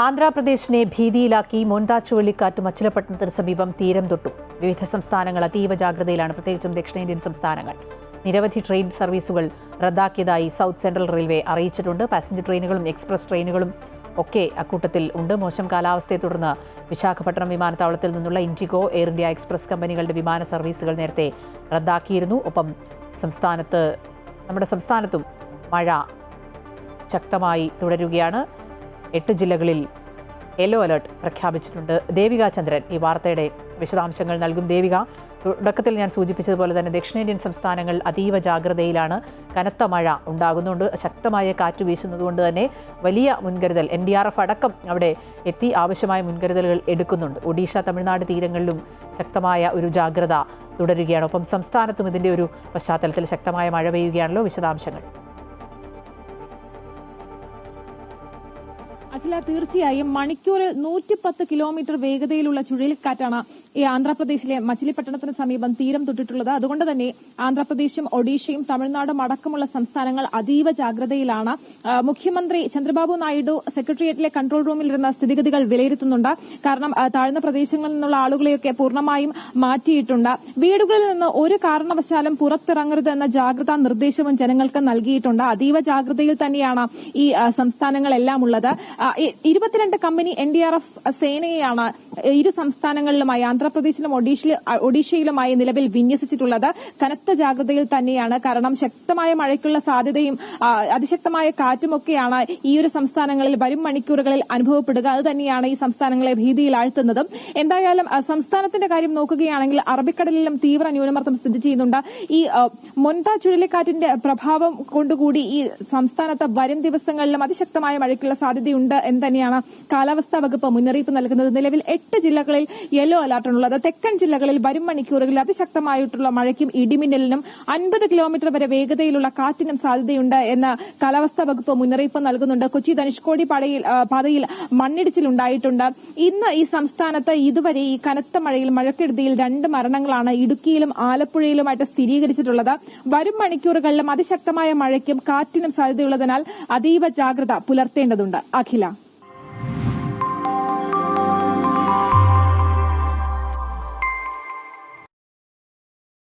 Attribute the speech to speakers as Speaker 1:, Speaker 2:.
Speaker 1: ആന്ധ്രാപ്രദേശിനെ ഭീതിയിലാക്കി മോന്താ ചുഴലിക്കാറ്റ് മച്ചിലപട്ടണത്തിന് സമീപം തീരം തൊട്ടു. വിവിധ സംസ്ഥാനങ്ങൾ അതീവ ജാഗ്രതയിലാണ്, പ്രത്യേകിച്ചും ദക്ഷിണേന്ത്യൻ സംസ്ഥാനങ്ങൾ. നിരവധി ട്രെയിൻ സർവീസുകൾ റദ്ദാക്കിയതായി സൗത്ത് സെൻട്രൽ റെയിൽവേ അറിയിച്ചിട്ടുണ്ട്. പാസഞ്ചർ ട്രെയിനുകളും എക്സ്പ്രസ് ട്രെയിനുകളും ഒക്കെ അക്കൂട്ടത്തിൽ ഉണ്ട്. മോശം കാലാവസ്ഥയെ തുടർന്ന് വിശാഖപട്ടണം വിമാനത്താവളത്തിൽ നിന്നുള്ള ഇൻഡിഗോ, എയർ ഇന്ത്യ എക്സ്പ്രസ് കമ്പനികളുടെ വിമാന സർവീസുകൾ നേരത്തെ റദ്ദാക്കിയിരുന്നു. ഒപ്പം നമ്മുടെ സംസ്ഥാനത്തും മഴ ശക്തമായി തുടരുകയാണ്. 8 ജില്ലകളിൽ യെല്ലോ അലർട്ട് പ്രഖ്യാപിച്ചിട്ടുണ്ട്. ദേവിക ചന്ദ്രൻ ഈ വാർത്തയുടെ വിശദാംശങ്ങൾ നൽകും. ദേവിക, തുടക്കത്തിൽ ഞാൻ സൂചിപ്പിച്ചതുപോലെ തന്നെ ദക്ഷിണേന്ത്യൻ സംസ്ഥാനങ്ങൾ അതീവ ജാഗ്രതയിലാണ്. കനത്ത മഴ ഉണ്ടാകുന്നുണ്ട്, ശക്തമായ കാറ്റ് വീശുന്നതുകൊണ്ട് തന്നെ വലിയ മുൻകരുതൽ NDRF അടക്കം അവിടെ എത്തി ആവശ്യമായ മുൻകരുതലുകൾ എടുക്കുന്നുണ്ട്. ഒഡീഷ, തമിഴ്നാട് തീരങ്ങളിലും ശക്തമായ ഒരു ജാഗ്രത തുടരുകയാണ്. ഒപ്പം സംസ്ഥാനത്തും ഇതിൻ്റെ ഒരു പശ്ചാത്തലത്തിൽ ശക്തമായ മഴ പെയ്യുകയാണല്ലോ. വിശദാംശങ്ങൾ.
Speaker 2: അഖില, തീർച്ചയായും മണിക്കൂറിൽ 110 കിലോമീറ്റർ വേഗതയിലുള്ള ചുഴലിക്കാറ്റാണ് ഈ ആന്ധ്രാപ്രദേശിലെ മച്ചിലിപട്ടണത്തിന് സമീപം തീരം തൊട്ടിട്ടുള്ളത്. അതുകൊണ്ട് തന്നെ ആന്ധ്രാപ്രദേശും ഒഡീഷയും തമിഴ്നാടും അടക്കമുള്ള സംസ്ഥാനങ്ങൾ അതീവ ജാഗ്രതയിലാണ്. മുഖ്യമന്ത്രി ചന്ദ്രബാബു നായിഡു സെക്രട്ടേറിയറ്റിലെ കൺട്രോൾ റൂമിലിരുന്ന സ്ഥിതിഗതികൾ വിലയിരുത്തുന്നുണ്ട്. കാരണം താഴ്ന്ന പ്രദേശങ്ങളിൽ നിന്നുള്ള ആളുകളെയൊക്കെ പൂർണ്ണമായും മാറ്റിയിട്ടുണ്ട്. വീടുകളിൽ നിന്ന് ഒരു കാരണവശാലും പുറത്തിറങ്ങരുത് എന്ന ജാഗ്രതാ നിർദ്ദേശവും ജനങ്ങൾക്ക് നൽകിയിട്ടുണ്ട്. അതീവ ജാഗ്രതയിൽ തന്നെയാണ് ഈ സംസ്ഥാനങ്ങളെല്ലാം ഉള്ളത്. 22 കമ്പനി NDRF സേനയെയാണ് ഇരു സംസ്ഥാനങ്ങളിലുമായി ആന്ധ്രാപ്രദേശിലും ഒഡീഷയിലുമായി നിലവിൽ വിന്യസിച്ചിട്ടുള്ളത്. കനത്ത ജാഗ്രതയിൽ തന്നെയാണ്. കാരണം ശക്തമായ മഴയ്ക്കുള്ള സാധ്യതയും അതിശക്തമായ കാറ്റുമൊക്കെയാണ് ഈ ഒരു സംസ്ഥാനങ്ങളിൽ വരും മണിക്കൂറുകളിൽ അനുഭവപ്പെടുക. അത് തന്നെയാണ് ഈ സംസ്ഥാനങ്ങളെ ഭീതിയിലാഴ്ത്തുന്നതും. എന്തായാലും സംസ്ഥാനത്തിന്റെ കാര്യം നോക്കുകയാണെങ്കിൽ അറബിക്കടലിലും തീവ്ര ന്യൂനമർദ്ദം സ്ഥിതി ചെയ്യുന്നുണ്ട്. ഈ മോന്താ ചുഴലിക്കാറ്റിന്റെ പ്രഭാവം കൊണ്ടുകൂടി ഈ സംസ്ഥാനത്ത് വരും ദിവസങ്ങളിലും അതിശക്തമായ മഴയ്ക്കുള്ള സാധ്യതയുണ്ട് എന്ന് തന്നെയാണ് കാലാവസ്ഥാ വകുപ്പ് മുന്നറിയിപ്പ് നൽകുന്നത്. നിലവിൽ 8 ജില്ലകളിൽ യെല്ലോ അലർട്ടാണുള്ളത്. തെക്കൻ ജില്ലകളിൽ വരും മണിക്കൂറുകളിൽ അതിശക്തമായിട്ടുള്ള മഴയ്ക്കും ഇടിമിന്നലിനും 50 കിലോമീറ്റർ വരെ വേഗതയിലുള്ള കാറ്റിനും സാധ്യതയുണ്ട് എന്ന് കാലാവസ്ഥാ വകുപ്പ് മുന്നറിയിപ്പ് നൽകുന്നുണ്ട്. കൊച്ചി ധനുഷ്കോടി പാതയിൽ മണ്ണിടിച്ചിലുണ്ടായിട്ടുണ്ട്. ഇന്ന് ഈ സംസ്ഥാനത്ത് ഇതുവരെ ഈ കനത്ത മഴയിൽ മഴക്കെടുതിയിൽ 2 മരണങ്ങളാണ് ഇടുക്കിയിലും ആലപ്പുഴയിലുമായിട്ട് സ്ഥിരീകരിച്ചിട്ടുള്ളത്. വരും മണിക്കൂറുകളിലും അതിശക്തമായ മഴയ്ക്കും കാറ്റിനും സാധ്യതയുള്ളതിനാൽ അതീവ ജാഗ്രത പുലർത്തേണ്ടതുണ്ട്. അഖില.